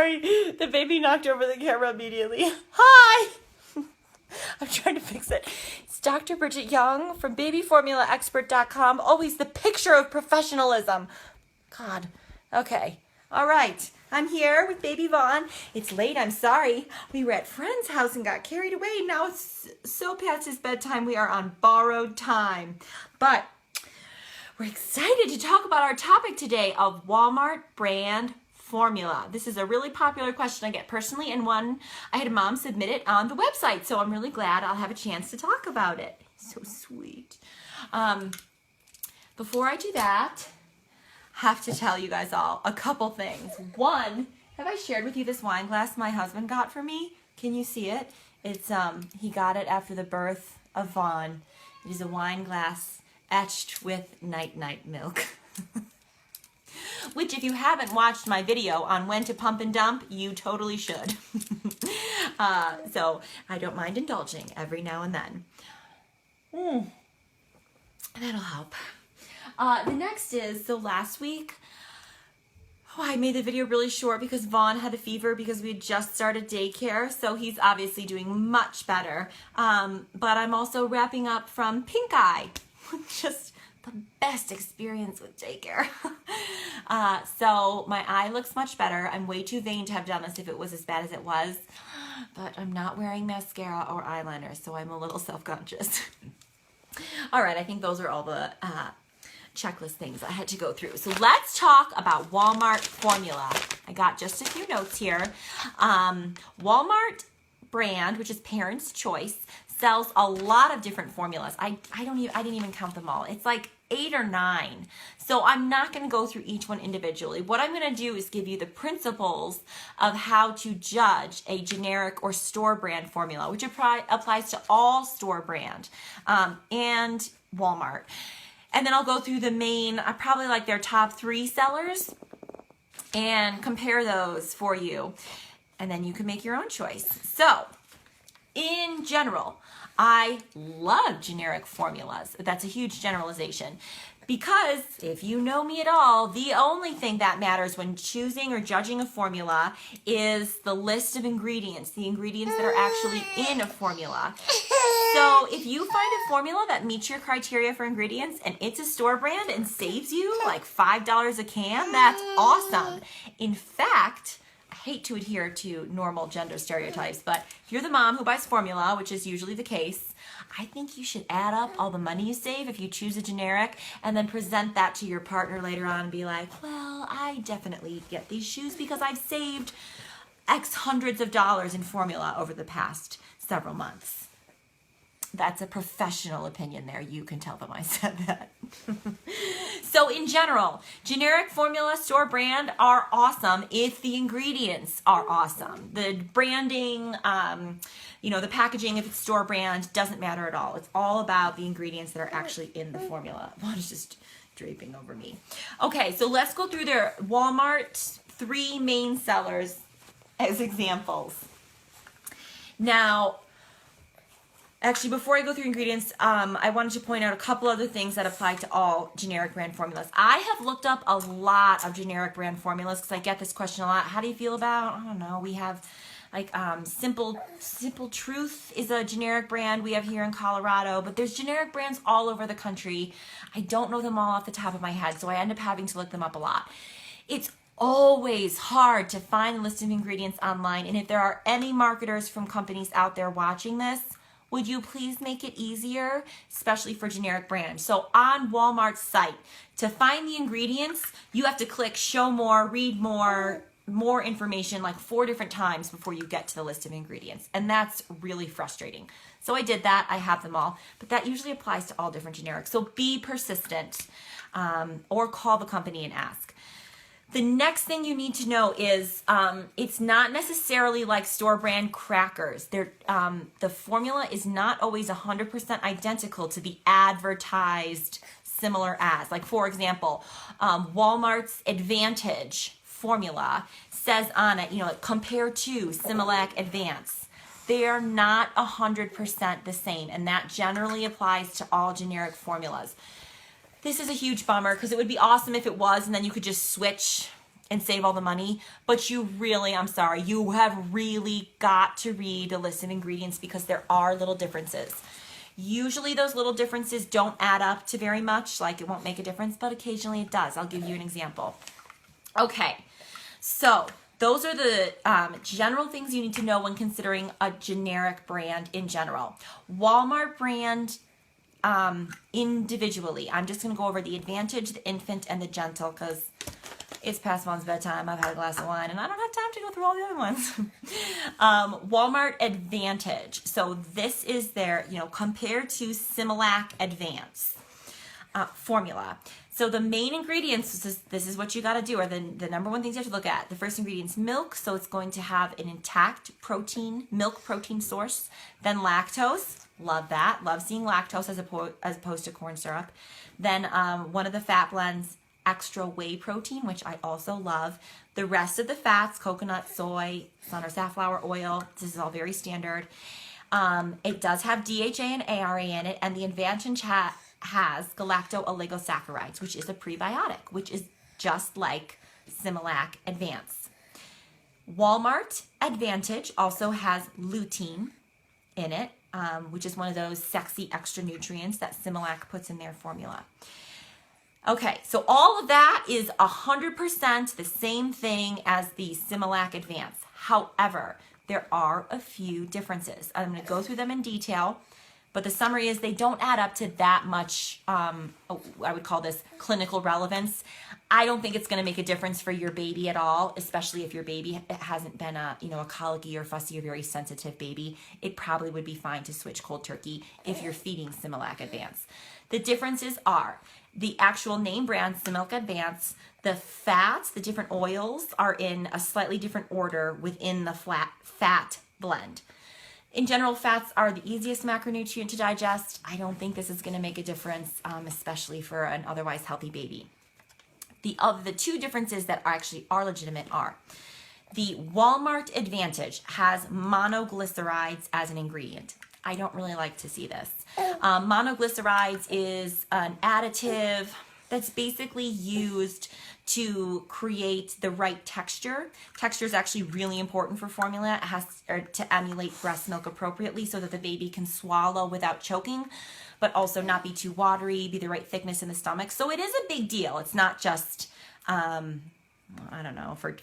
Sorry, the baby knocked over the camera immediately. Hi! I'm trying to fix it. It's Dr. Bridget Young from babyformulaexpert.com. Always the picture of professionalism. God. Okay. All right. I'm here with baby Vaughn. It's late. I'm sorry. We were at friend's house and got carried away. Now it's so past his bedtime. We are on borrowed time. But we're excited to talk about our topic today of Walmart brand formula. This is a really popular question I get personally, and one I had a mom submit it on the website, so I'm really glad I'll have a chance to talk about it. So sweet. Before I do that, I have to tell you guys all a couple things. One, have I shared with you this wine glass my husband got for me? Can you see it? It's he got it after the birth of Vaughn. It is a wine glass etched with night-night milk. Which, if you haven't watched my video on when to pump and dump, you totally should. So I don't mind indulging every now and then. That'll help. The next is, so last week, I made the video really short because Vaughn had a fever because we had just started daycare, so he's obviously doing much better. But I'm also wrapping up from pink eye, just the best experience with daycare. So my eye looks much better. I'm way too vain to have done this if it was as bad as it was, but I'm not wearing mascara or eyeliner, so I'm a little self-conscious. All right, I think those are all the checklist things I had to go through. So let's talk about Walmart formula. I got just a few notes here. Walmart brand, which is Parents' Choice, sells a lot of different formulas. I didn't even count them all. It's like 8 or 9. So I'm not going to go through each one individually. What I'm going to do is give you the principles of how to judge a generic or store brand formula, which applies to all store brand and Walmart. And then I'll go through the main, I probably like their top 3 sellers and compare those for you. And then you can make your own choice. So, in general, I love generic formulas. That's a huge generalization. Because if you know me at all, the only thing that matters when choosing or judging a formula is the list of ingredients, the ingredients that are actually in a formula. So if you find a formula that meets your criteria for ingredients and it's a store brand and saves you like $5 a can, that's awesome. In fact, I hate to adhere to normal gender stereotypes, but if you're the mom who buys formula, which is usually the case, I think you should add up all the money you save if you choose a generic and then present that to your partner later on and be like, well, I definitely get these shoes because I've saved X hundreds of dollars in formula over the past several months. That's a professional opinion there. You can tell them I said that. So in general, generic formula, store brand are awesome if the ingredients are awesome. The branding, the packaging, if it's store brand, doesn't matter at all. It's all about the ingredients that are actually in the formula. One is just draping over me. Okay, so let's go through their Walmart 3 main sellers as examples. Now, actually, before I go through ingredients, I wanted to point out a couple other things that apply to all generic brand formulas. I have looked up a lot of generic brand formulas because I get this question a lot. How do you feel about, I don't know, we have like Simple Truth is a generic brand we have here in Colorado, but there's generic brands all over the country. I don't know them all off the top of my head, so I end up having to look them up a lot. It's always hard to find a list of ingredients online, and if there are any marketers from companies out there watching this, would you please make it easier, especially for generic brands? So on Walmart's site, to find the ingredients, you have to click show more, read more information like 4 different times before you get to the list of ingredients. And that's really frustrating. So I did that. I have them all. But that usually applies to all different generics. So be persistent or call the company and ask. The next thing you need to know is it's not necessarily like store brand crackers. The formula is not always 100% identical to the advertised similar as. Like, for example, Walmart's Advantage formula says on it, compare to Similac Advance. They are not 100% the same, and that generally applies to all generic formulas. This is a huge bummer because it would be awesome if it was, and then you could just switch and save all the money, but you really, I'm sorry, you have really got to read the list of ingredients because there are little differences. Usually those little differences don't add up to very much, like it won't make a difference, but occasionally it does. I'll give you an example. Okay, so those are the general things you need to know when considering a generic brand in general. Walmart brand individually, I'm just going to go over the Advantage, the Infant, and the Gentle because it's past Mom's bedtime. I've had a glass of wine and I don't have time to go through all the other ones. Walmart Advantage. So this is their, compared to Similac Advance formula. So the main ingredients, this is what you got to do, are the number one things you have to look at. The first ingredient is milk, so it's going to have an intact milk protein source. Then lactose, love that. Love seeing lactose as opposed to corn syrup. Then one of the fat blends, extra whey protein, which I also love. The rest of the fats, coconut, soy, sun or safflower oil, this is all very standard. It does have DHA and ARA in it, and the Advantage has galacto-oligosaccharides, which is a prebiotic, which is just like Similac Advance. Walmart Advantage also has lutein in it, which is one of those sexy extra nutrients that Similac puts in their formula. Okay, so all of that is 100% the same thing as the Similac Advance. However, there are a few differences. I'm going to go through them in detail, but the summary is they don't add up to that much, I would call this clinical relevance. I don't think it's going to make a difference for your baby at all, especially if your baby hasn't been a colicky or fussy or very sensitive baby. It probably would be fine to switch cold turkey if you're feeding Similac Advance. The differences are the actual name brand, Similac Advance, the fats, the different oils are in a slightly different order within the fat blend. In general, fats are the easiest macronutrient to digest. I don't think this is going to make a difference, especially for an otherwise healthy baby. The two differences that actually are legitimate are the Walmart Advantage has monoglycerides as an ingredient. I don't really like to see this. Monoglycerides is an additive that's basically used to create the right texture. Texture is actually really important for formula. It has to emulate breast milk appropriately so that the baby can swallow without choking, but also not be too watery, be the right thickness in the stomach. So it is a big deal. It's not just, I don't know, for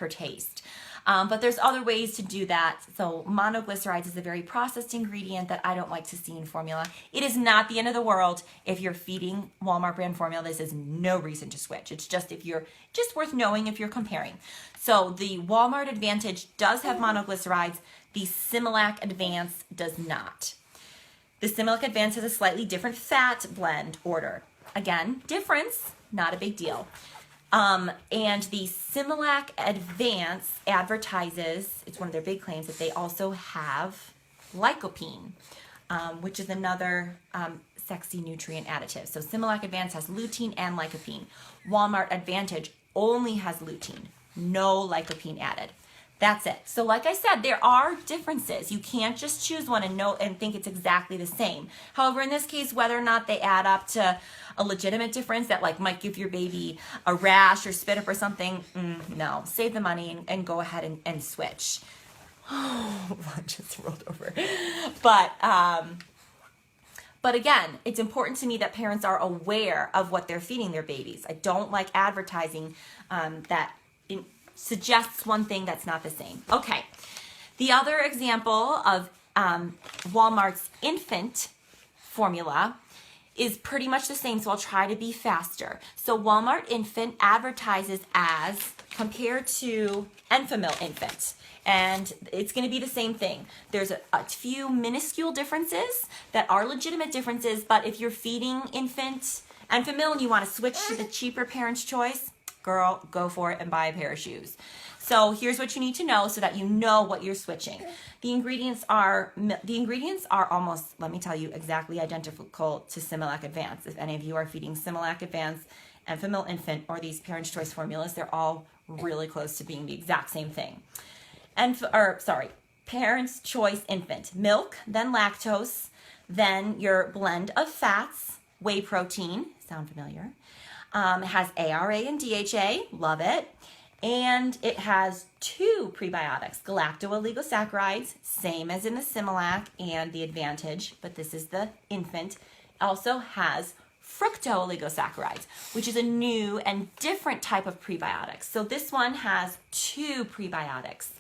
taste. But there's other ways to do that. So monoglycerides is a very processed ingredient that I don't like to see in formula. It is not the end of the world if you're feeding Walmart brand formula. This is no reason to switch. It's just just worth knowing if you're comparing. So the Walmart Advantage does have monoglycerides. The Similac Advance does not. The Similac Advance has a slightly different fat blend order. Again, difference, not a big deal. And the Similac Advance advertises, it's one of their big claims, that they also have lycopene, which is another sexy nutrient additive. So Similac Advance has lutein and lycopene. Walmart Advantage only has lutein, no lycopene added. That's it. So like I said, there are differences. You can't just choose one and think it's exactly the same. However, in this case, whether or not they add up to a legitimate difference that might give your baby a rash or spit up or something, no. Save the money and go ahead and switch. Oh, I just rolled over. But again, it's important to me that parents are aware of what they're feeding their babies. I don't like advertising that suggests one thing that's not the same. Okay, the other example of Walmart's infant formula is pretty much the same, so I'll try to be faster. So Walmart Infant advertises as compared to Enfamil Infant, and it's going to be the same thing. There's a few minuscule differences that are legitimate differences, but if you're feeding infant Enfamil and you want to switch to the cheaper Parent's Choice, girl, go for it and buy a pair of shoes. So here's what you need to know so that you know what you're switching. The ingredients are almost, let me tell you, exactly identical to Similac Advance. If any of you are feeding Similac Advance, Enfamil Infant, or these Parent's Choice formulas, they're all really close to being the exact same thing. Parent's Choice Infant. Milk, then lactose, then your blend of fats, whey protein, sound familiar? It has ARA and DHA, love it. And it has 2 prebiotics, galacto-oligosaccharides, same as in the Similac and the Advantage, but this is the infant. Also has fructo-oligosaccharides, which is a new and different type of prebiotics. So this one has 2 prebiotics.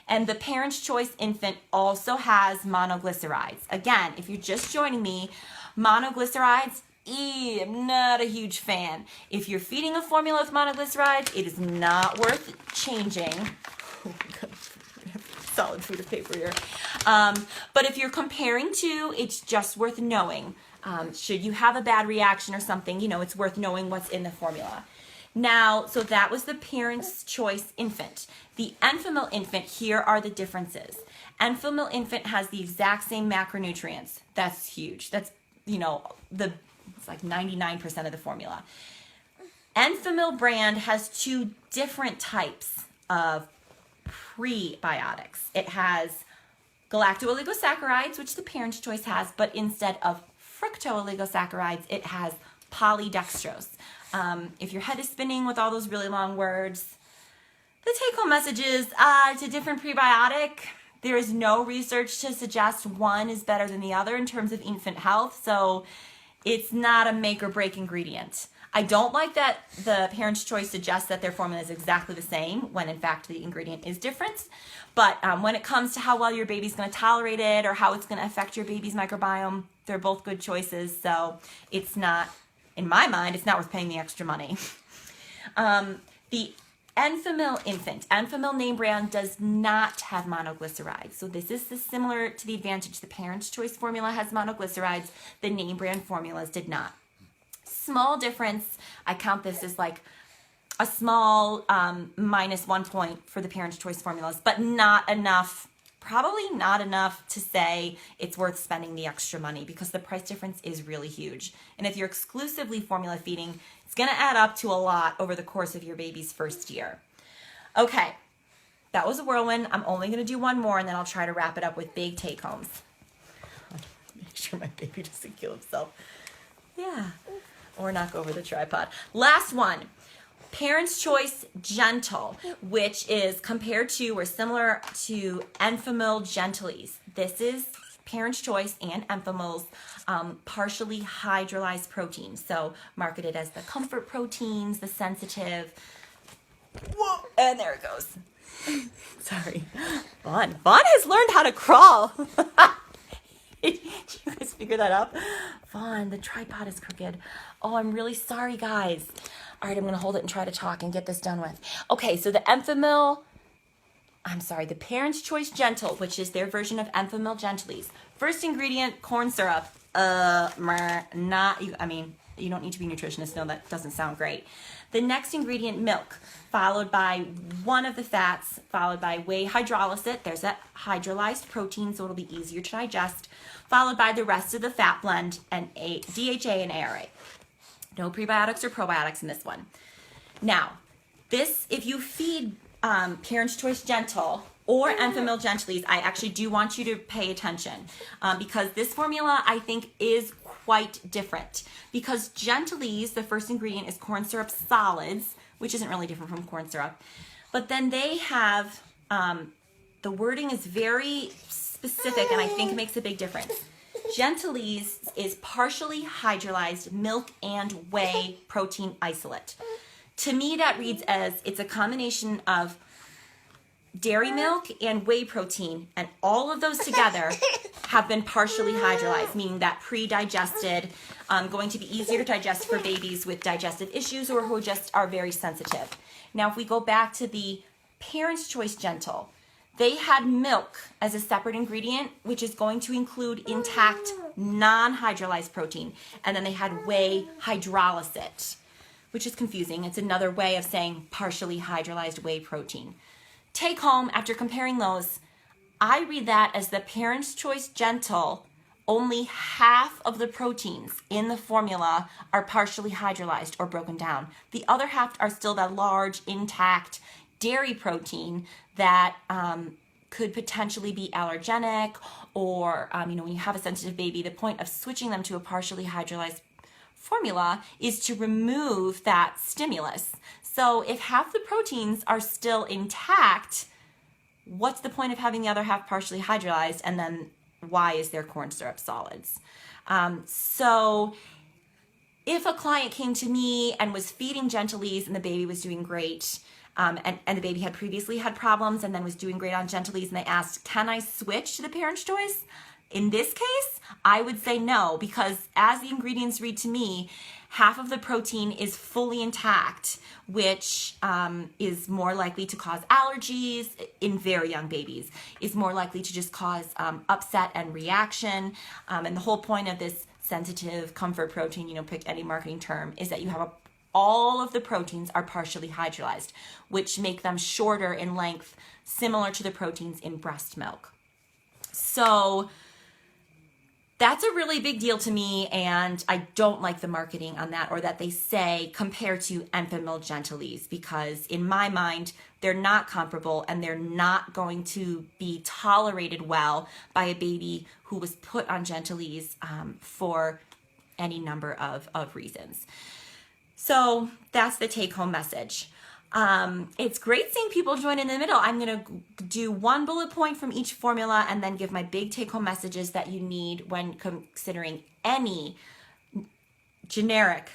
And the Parent's Choice infant also has monoglycerides. Again, if you're just joining me, monoglycerides, I'm not a huge fan. If you're feeding a formula with monoglycerides, it is not worth changing. Oh my God, solid food of paper here. But if you're comparing 2, it's just worth knowing. Should you have a bad reaction or something, you know, it's worth knowing what's in the formula. Now, so that was the Parent's Choice infant. The Enfamil infant, here are the differences. Enfamil infant has the exact same macronutrients. That's huge. That's, you know, it's like 99% of the formula. Enfamil brand has 2 different types of prebiotics. It has galacto-oligosaccharides, which the Parent's Choice has, but instead of fructo-oligosaccharides, it has polydextrose. If your head is spinning with all those really long words, the take-home message is it's a different prebiotic. There is no research to suggest one is better than the other in terms of infant health, so it's not a make or break ingredient. I don't like that the Parent's Choice suggests that their formula is exactly the same when in fact the ingredient is different. But when it comes to how well your baby's going to tolerate it or how it's going to affect your baby's microbiome, they're both good choices. So it's not, in my mind, it's not worth paying the extra money. The Enfamil infant, Enfamil name brand does not have monoglycerides. So this is similar to the Advantage. The Parent's Choice formula has monoglycerides. The name brand formulas did not. Small difference. I count this as like a small minus 1 point for the Parent's Choice formulas, but not enough, probably not enough to say it's worth spending the extra money because the price difference is really huge. And if you're exclusively formula feeding, it's going to add up to a lot over the course of your baby's first year. Okay, that was a whirlwind. I'm only going to do one more and then I'll try to wrap it up with big take homes. Make sure my baby doesn't kill himself. Yeah. Or knock over the tripod. Last one, Parent's Choice Gentle, which is compared to or similar to Enfamil Gentles. This is Parent's Choice and Enfamil's partially hydrolyzed proteins. So marketed as the comfort proteins, the sensitive. Whoa, and there it goes. Sorry. Vaughn has learned how to crawl. Did you guys figure that out? Vaughn, the tripod is crooked. Oh, I'm really sorry, guys. All right, I'm going to hold it and try to talk and get this done with. Okay, so the Parent's Choice Gentle, which is their version of Enfamil Gentles. First ingredient, corn syrup. You don't need to be a nutritionist to know that doesn't sound great. The next ingredient, milk, followed by one of the fats, followed by whey hydrolysate. There's that hydrolyzed protein, so it'll be easier to digest, followed by the rest of the fat blend and DHA and ARA. No prebiotics or probiotics in this one. Now, if you feed Parent's Choice Gentle or Enfamil Gentles, I actually do want you to pay attention because this formula, I think, is quite different. Because Gentles, the first ingredient is corn syrup solids, which isn't really different from corn syrup. But then they have, the wording is very specific and I think makes a big difference. Gentles is partially hydrolyzed milk and whey protein isolate. To me, that reads as it's a combination of dairy milk and whey protein, and all of those together have been partially hydrolyzed, meaning that pre-digested, going to be easier to digest for babies with digestive issues or who just are very sensitive. Now, if we go back to the Parent's Choice Gentle, they had milk as a separate ingredient, which is going to include intact, non-hydrolyzed protein. And then they had whey hydrolysate, which is confusing. It's another way of saying partially hydrolyzed whey protein. Take home, after comparing those, I read that as the Parent's Choice Gentle, only half of the proteins in the formula are partially hydrolyzed or broken down. The other half are still that large, intact dairy protein that could potentially be allergenic or, when you have a sensitive baby, the point of switching them to a partially hydrolyzed formula is to remove that stimulus. So if half the proteins are still intact, what's the point of having the other half partially hydrolyzed? And then why is there corn syrup solids? So if a client came to me and was feeding Gentilese and the baby was doing great, and the baby had previously had problems and then was doing great on Gentilese, and they asked, can I switch to the Parent's Choice? In this case, I would say no, because as the ingredients read to me, half of the protein is fully intact, which is more likely to cause allergies in very young babies, is more likely to just cause upset and reaction. And the whole point of this sensitive comfort protein, pick any marketing term, is that you have all of the proteins are partially hydrolyzed, which make them shorter in length, similar to the proteins in breast milk. So that's a really big deal to me, and I don't like the marketing on that, or that they say compared to Enfamil Gentilese, because in my mind, they're not comparable and they're not going to be tolerated well by a baby who was put on Gentilese for any number of reasons. So that's the take-home message. It's great seeing people join in the middle. I'm going to do one bullet point from each formula and then give my big take-home messages that you need when considering any generic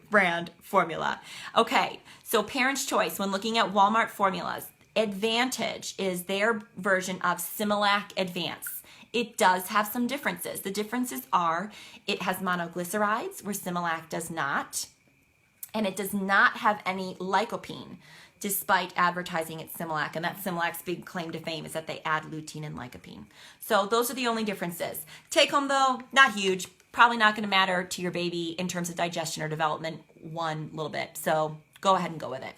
brand formula. Okay, so Parent's Choice, when looking at Walmart formulas, Advantage is their version of Similac Advance. It does have some differences. The differences are it has monoglycerides where Similac does not. And it does not have any lycopene, despite advertising it's Similac. And that's Similac's big claim to fame, is that they add lutein and lycopene. So those are the only differences. Take home though, not huge. Probably not going to matter to your baby in terms of digestion or development one little bit. So go ahead and go with it.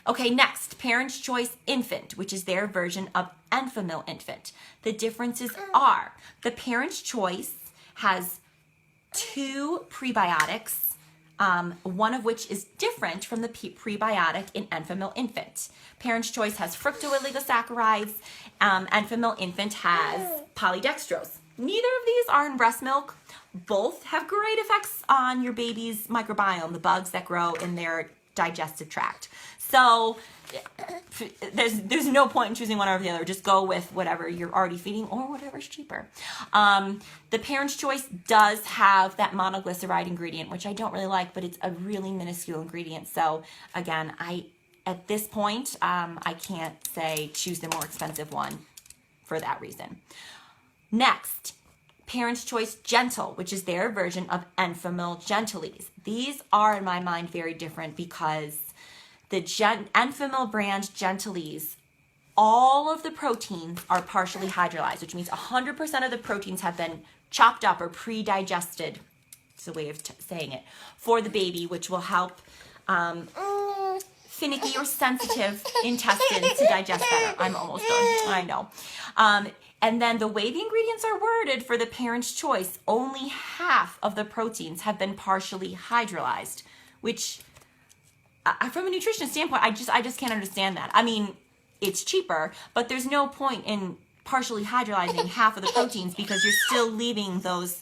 Okay, next, Parent's Choice Infant, which is their version of Enfamil Infant. The differences are the Parent's Choice has 2 prebiotics, one of which is different from the prebiotic in Enfamil Infant. Parent's Choice has fructooligosaccharides. Enfamil Infant has polydextrose. Neither of these are in breast milk. Both have great effects on your baby's microbiome, the bugs that grow in their digestive tract. So there's no point in choosing one over the other. Just go with whatever you're already feeding or whatever's cheaper. The Parent's Choice does have that monoglyceride ingredient, which I don't really like, but it's a really minuscule ingredient. So again, at this point, I can't say choose the more expensive one for that reason. Next, Parent's Choice Gentle, which is their version of Enfamil Gentilese. These are, in my mind, very different because the Enfamil brand Gentilese, all of the proteins are partially hydrolyzed, which means 100% of the proteins have been chopped up or pre-digested, it's a way of saying it, for the baby, which will help finicky or sensitive intestines to digest better. I'm almost done, I know. And then the way the ingredients are worded for the Parent's Choice, only half of the proteins have been partially hydrolyzed, which from a nutrition standpoint, I just can't understand that. I mean, it's cheaper, but there's no point in partially hydrolyzing half of the proteins because you're still leaving those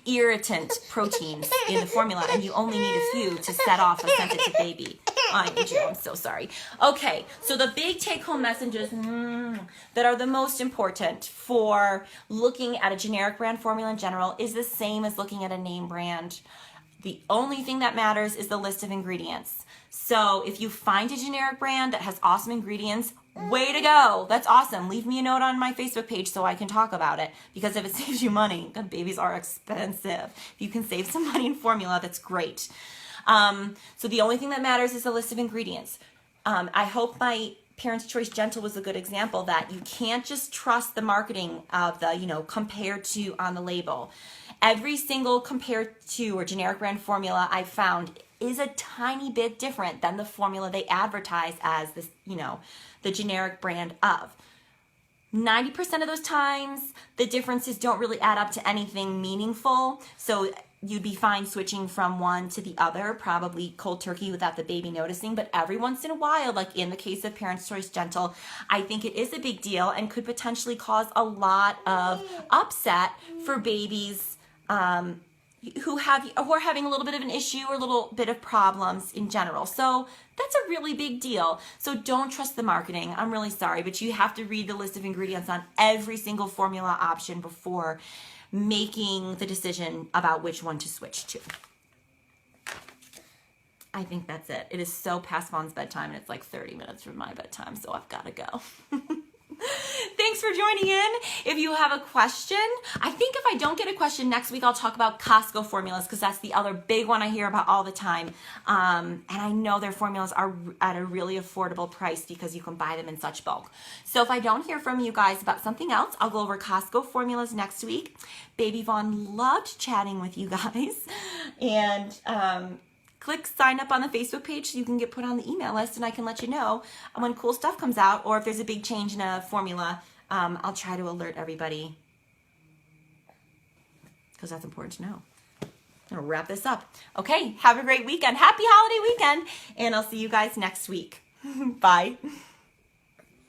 irritant proteins in the formula, and you only need a few to set off a sensitive baby. I need you. I'm so sorry. Okay, so the big take-home messages that are the most important for looking at a generic brand formula in general is the same as looking at a name brand. The only thing that matters is the list of ingredients. So if you find a generic brand that has awesome ingredients, way to go. That's awesome. Leave me a note on my Facebook page so I can talk about it, because if it saves you money, babies are expensive. If you can save some money in formula, that's great. So the only thing that matters is the list of ingredients. I hope my Parent's Choice Gentle was a good example that you can't just trust the marketing of the, compared to on the label. Every single compared to or generic brand formula I found is a tiny bit different than the formula they advertise as this, the generic brand of. 90% of those times, the differences don't really add up to anything meaningful. So you'd be fine switching from one to the other, probably cold turkey without the baby noticing. But every once in a while, like in the case of Parent's Choice Gentle, I think it is a big deal and could potentially cause a lot of upset for babies who are having a little bit of an issue or a little bit of problems in general. So that's a really big deal. So don't trust the marketing. I'm really sorry, but you have to read the list of ingredients on every single formula option before making the decision about which one to switch to. I think that's it. It is so past Vaughn's bedtime, and it's like 30 minutes from my bedtime, so I've got to go. Thanks for joining in. If you have a question, I think if I don't get a question next week, I'll talk about Costco formulas, because that's the other big one I hear about all the time. And I know their formulas are at a really affordable price because you can buy them in such bulk. So if I don't hear from you guys about something else, I'll go over Costco formulas next week. Baby Vaughn loved chatting with you guys. And click sign up on the Facebook page so you can get put on the email list, and I can let you know when cool stuff comes out, or if there's a big change in a formula. I'll try to alert everybody, because that's important to know. I'm going to wrap this up. Okay, have a great weekend. Happy holiday weekend, and I'll see you guys next week. Bye.